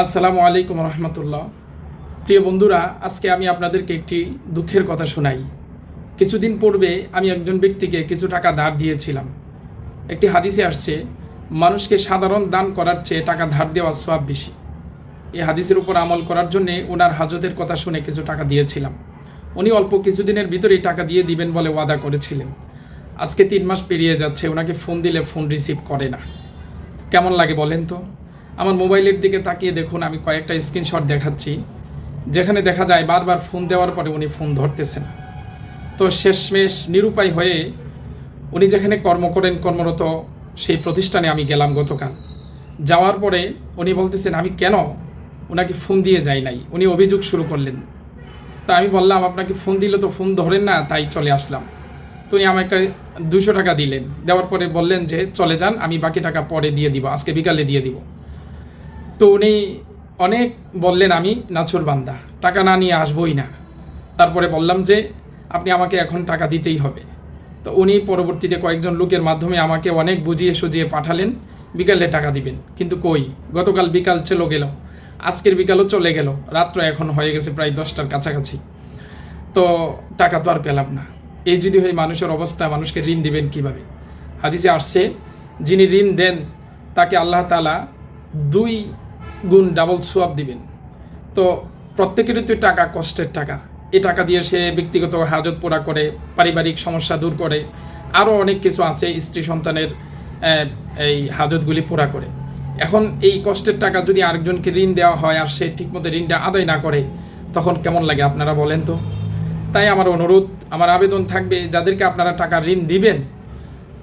আসসালামু আলাইকুম রহমতুল্লাহ। প্রিয় বন্ধুরা, আজকে আমি আপনাদেরকে একটি দুঃখের কথা শোনাই। কিছুদিন পূর্বে আমি একজন ব্যক্তিকে কিছু টাকা ধার দিয়েছিলাম। একটি হাদিসে আসছে, মানুষকে সাধারণ দান করার চেয়ে টাকা ধার দেওয়া সওয়াব বেশি। এই হাদিসের উপর আমল করার জন্যে ওনার হাজতের কথা শুনে কিছু টাকা দিয়েছিলাম। উনি অল্প কিছুদিনের ভিতরেই টাকা দিয়ে দিবেন বলে ওয়াদা করেছিলেন। আজকে 3 মাস পেরিয়ে যাচ্ছে, ওনাকে ফোন দিলে ফোন রিসিভ করে না। কেমন লাগে বলেন তো? আমার মোবাইলের দিকে তাকিয়ে দেখুন, আমি কয়েকটা স্ক্রিনশট দেখাচ্ছি, যেখানে দেখা যায় বারবার ফোন দেওয়ার পরে উনি ফোন ধরতেছেন। তো শেষমেশ নিরুপায় হয়ে উনি যেখানে কর্মরত সেই প্রতিষ্ঠানে আমি গেলাম গতকাল। যাওয়ার পরে উনি বলতেছেন আমি কেন ওনাকে ফোন দিয়ে যাই নাই। উনি অভিযোগ শুরু করলেন। তা আমি বললাম আপনাকে ফোন দিলে তো ফোন ধরেন না, তাই চলে আসলাম। তো উনি আমাকে 200 টাকা দিলেন। দেওয়ার পরে বললেন যে চলে যান, আমি বাকি টাকা পরে দিয়ে দিব, আজকে বিকালে দিয়ে দিব। তো উনি অনেক বললেন আমি নাছুর বান্দা, টাকা না নিয়ে আসবই না। তারপরে বললাম যে আপনি আমাকে এখন টাকা দিতেই হবে। তো উনি পরবর্তীতে কয়েকজন লোকের মাধ্যমে আমাকে অনেক বুঝিয়ে সুজিয়ে পাঠালেন বিকালে টাকা দিবেন। কিন্তু কই, গতকাল বিকাল চলে গেল, আজকের বিকালও চলে গেল, রাত্র এখন হয়ে গেছে প্রায় 10টার কাছাকাছি। তো টাকা তো আর পেলাম না। এই যদি হয় মানুষের অবস্থা, মানুষকে ঋণ দিবেন কিভাবে? হাদিসে আসছে, যিনি ঋণ দেন তাকে আল্লাহ তাআলা 2 গুণ ডাবল সওয়াব দিবেন। তো প্রত্যেকেরই তো টাকা কষ্টের টাকা। এই টাকা দিয়ে সে ব্যক্তিগত হাজত পুরা করে, পারিবারিক সমস্যা দূর করে, আরও অনেক কিছু আছে, স্ত্রী সন্তানের এই হাজতগুলি পুরা করে। এখন এই কষ্টের টাকা যদি আরেকজনকে ঋণ দেওয়া হয় আর সে ঠিকমতো ঋণটা আদায় না করে, তখন কেমন লাগে আপনারা বলেন তো? তাই আমার অনুরোধ, আমার আবেদন থাকবে, যাদেরকে আপনারা টাকা ঋণ দিবেন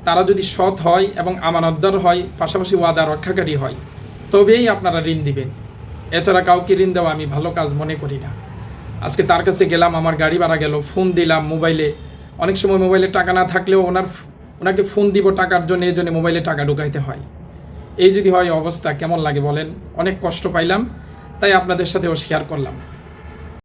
তারা যদি সৎ হয় এবং আমানতদার হয়, পাশাপাশি ওয়াদা রক্ষাকারী হয়, তবেই আপনারা ঋণ দিবেন। এছাড়া কাউকে ঋণ দেওয়া আমি ভালো কাজ মনে করি না। আজকে তার কাছে গেলাম, আমার গাড়ি ভাড়া গেল, ফোন দিলাম মোবাইলে, অনেক সময় মোবাইলে টাকা না থাকলেও ওনাকে ফোন দিব টাকার জন্য, এই জন্য মোবাইলে টাকা ঢুকাইতে হয়। এই যদি হয় অবস্থা, কেমন লাগে বলেন? অনেক কষ্ট পাইলাম, তাই আপনাদের সাথেও শেয়ার করলাম।